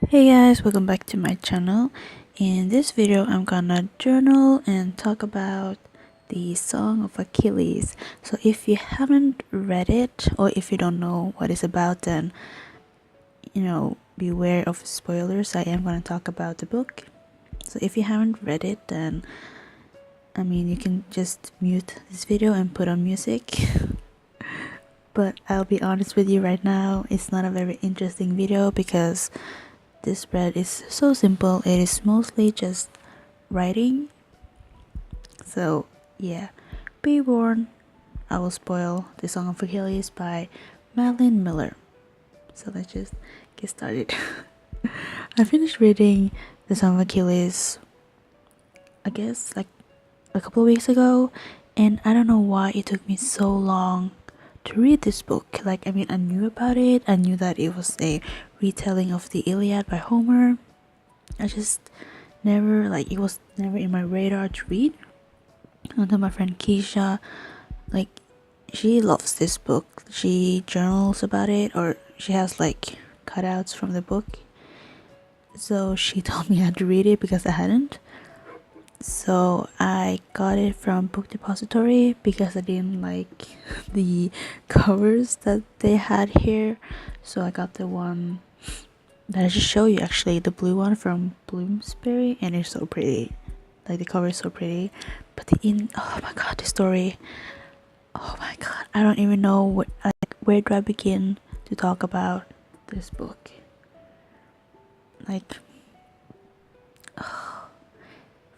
Hey guys, welcome back to my channel. In this video, I'm gonna journal and talk about the Song of Achilles. So if you haven't read it or if you don't know what it's about, then beware of spoilers. I am gonna talk about the book. So if you haven't read it, then you can just mute this video and put on music. But I'll be honest with you right now, it's not a very interesting video because this spread is so simple. It is mostly just writing. So yeah, be warned, I will spoil The Song of Achilles by Madeline Miller. So let's just get started. I finished reading The Song of Achilles, I guess like a couple of weeks ago, and I don't know why it took me so long to read this book. I knew about it. I knew that it was a retelling of the Iliad by Homer. I just never, it was never in my radar to read until my friend Keisha, she loves this book. She journals about it, or she has cutouts from the book. So she told me I had to read it because I hadn't. So I got it from Book Depository because I didn't like the covers that they had here. So I got the one that I should show you, actually, the blue one from Bloomsbury, and it's so pretty. The cover is so pretty, but oh my god, the story, oh my god, I don't even know where do I begin to talk about this book.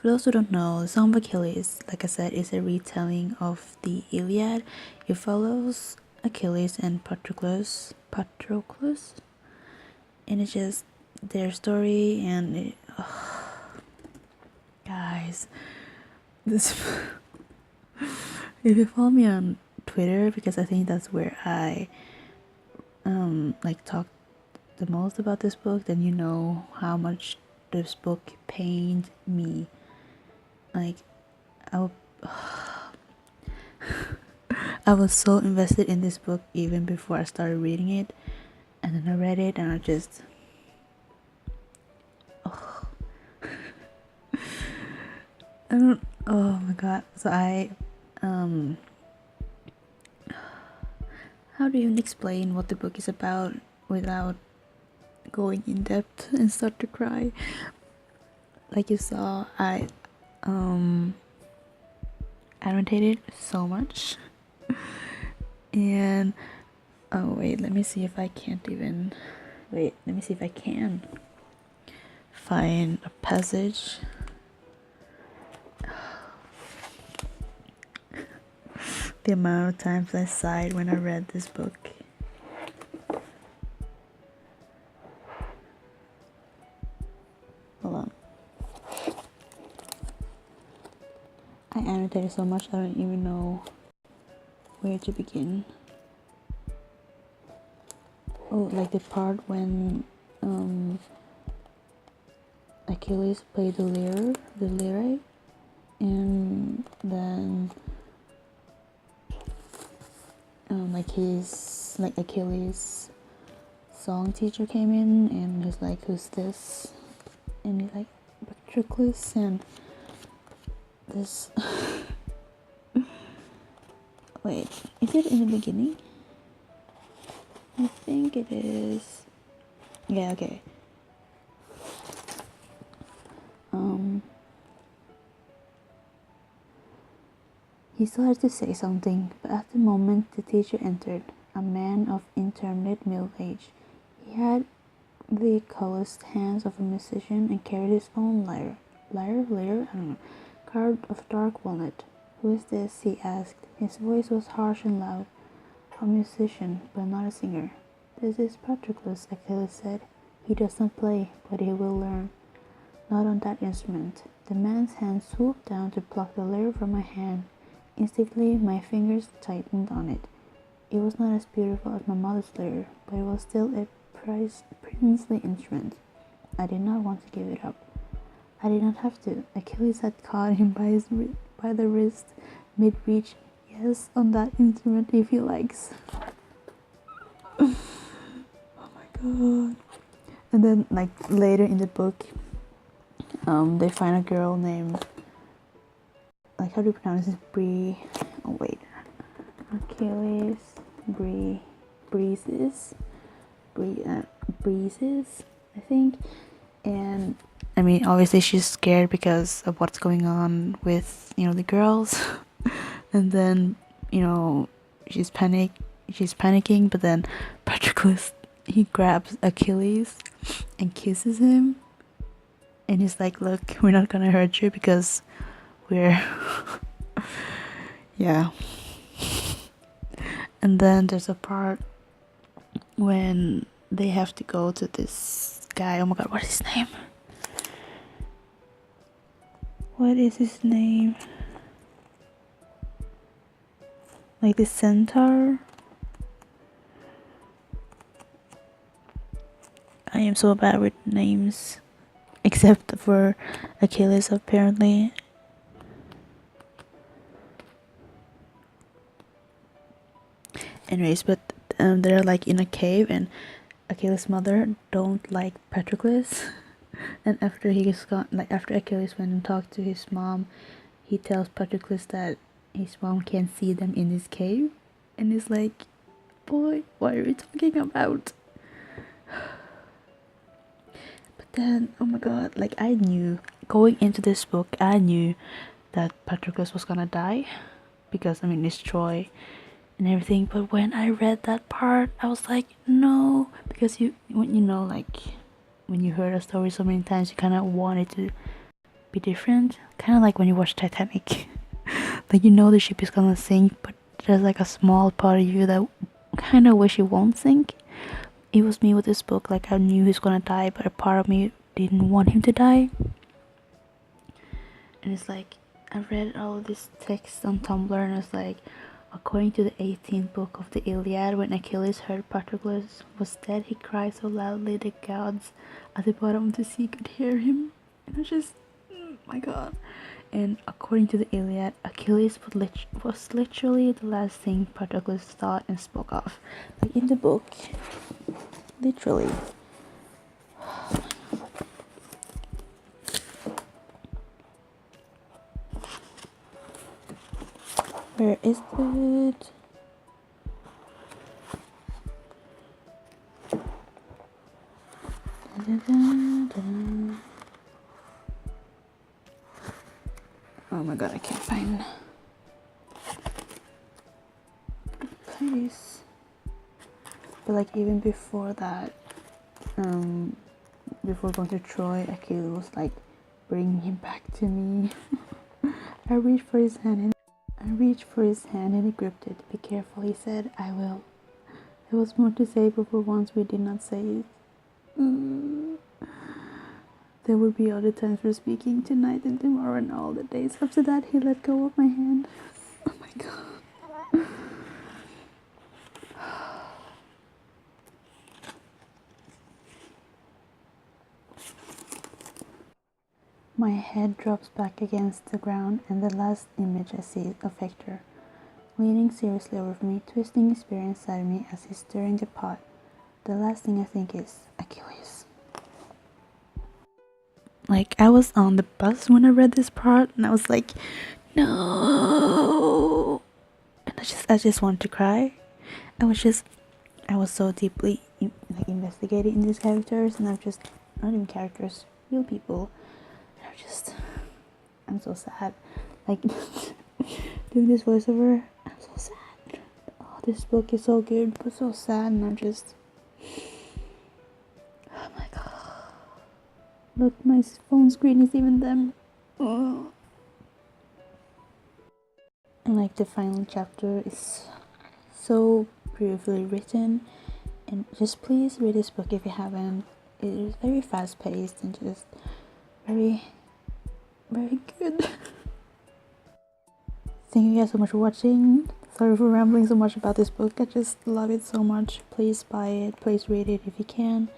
For those who don't know, the Song of Achilles, like I said, is a retelling of the Iliad. It follows Achilles and Patroclus, and it's just their story. And guys, this if you follow me on Twitter, because I think that's where I talk the most about this book, then you know how much this book pained me. I was so invested in this book even before I started reading it, and then I read it and I just oh my god. So how do you even explain what the book is about without going in depth and start to cry? Like you saw, I annotated so much. And oh wait, let me see if I can find a passage. The amount of times I sighed when I read this book. Hold on. I annotated so much I don't even know where to begin. Oh, the part when Achilles played the lyre, and then his Achilles song teacher came in and he's like, "Who's this?" And he's like, "Patroclus," and this. Wait, is it in the beginning? I think it is. Yeah, okay. He started to say something, but at the moment the teacher entered, a man of intermediate middle age. He had the calloused hands of a musician and carried his own lyre, I don't know, carved of dark walnut. "Who is this?" he asked. His voice was harsh and loud. "A musician, but not a singer." "This is Patroclus," Achilles said. "He does not play, but he will learn." "Not on that instrument." The man's hand swooped down to pluck the lyre from my hand. Instantly, my fingers tightened on it. It was not as beautiful as my mother's lyre, but it was still a princely instrument. I did not want to give it up. I did not have to. Achilles had caught him by the wrist, mid-reach. "Yes, on that instrument if he likes." Oh my god. And then like later in the book, they find a girl named, like, how do you pronounce this? Oh wait, Achilles, Breezes, Breezes, I think. And I mean, obviously she's scared because of what's going on with, you know, the girls. And then, you know, she's panicking, but then Patroclus, he grabs Achilles and kisses him, and he's like, look, we're not gonna hurt you because we're yeah. And then there's a part when they have to go to this guy. Oh my god, what is his name? What is his name? Like the centaur? I am so bad with names. Except for Achilles, apparently. Anyways, but they're like in a cave, and Achilles' mother don't like Patroclus. And after he's gone, like after Achilles went and talked to his mom, he tells Patroclus that his mom can't see them in this cave, and he's like, boy, what are we talking about? But then, oh my god, like I knew, going into this book, I knew that Patroclus was gonna die, because I mean it's Troy and everything. But when I read that part, I was like, no, because when you know, like when you heard a story so many times, you kind of want it to be different, kind of like when you watch Titanic. Like, you know the ship is gonna sink, but there's like a small part of you that kind of wish it won't sink. It was me with this book. Like, I knew he's gonna die, but a part of me didn't want him to die. And it's like, I read all of this text on Tumblr, and it's like, according to the 18th book of the Iliad, when Achilles heard Patroclus was dead, he cried so loudly the gods at the bottom of the sea could hear him. And I just, my god. And according to the Iliad, Achilles was literally the last thing Patroclus thought and spoke of. Like in the book, literally. Where is it? Oh my god, I can't find the place. But like even before that, before going to Troy, Achilles was like bringing him back to me. I reached for his hand and he gripped it. Be careful, he said. I will. There was more to say, but for once we did not say it. There would be other times for speaking, tonight and tomorrow and all the days. After that, he let go of my hand. Oh my god. My head drops back against the ground, and the last image I see of Hector, leaning seriously over me, twisting his spear inside me as he's stirring the pot. The last thing I think is Achilles. Like, I was on the bus when I read this part, and I was like, no. And I just wanted to cry. I was so deeply like investigating in these characters, and I'm just, not even characters, real people. I'm so sad. Like, doing this voiceover, I'm so sad. Oh, this book is so good, but so sad, and I'm just, oh my god. Look, my phone screen is even them. Oh. And like the final chapter is so beautifully written, and just please read this book if you haven't. It is very fast paced and just very, very good. Thank you guys so much for watching. Sorry for rambling so much about this book. I just love it so much. Please buy it, please read it if you can.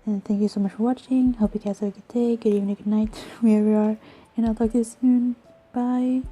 And thank you so much for watching. Hope you guys have a good day, good evening, good night, wherever you are. And I'll talk to you soon. Bye.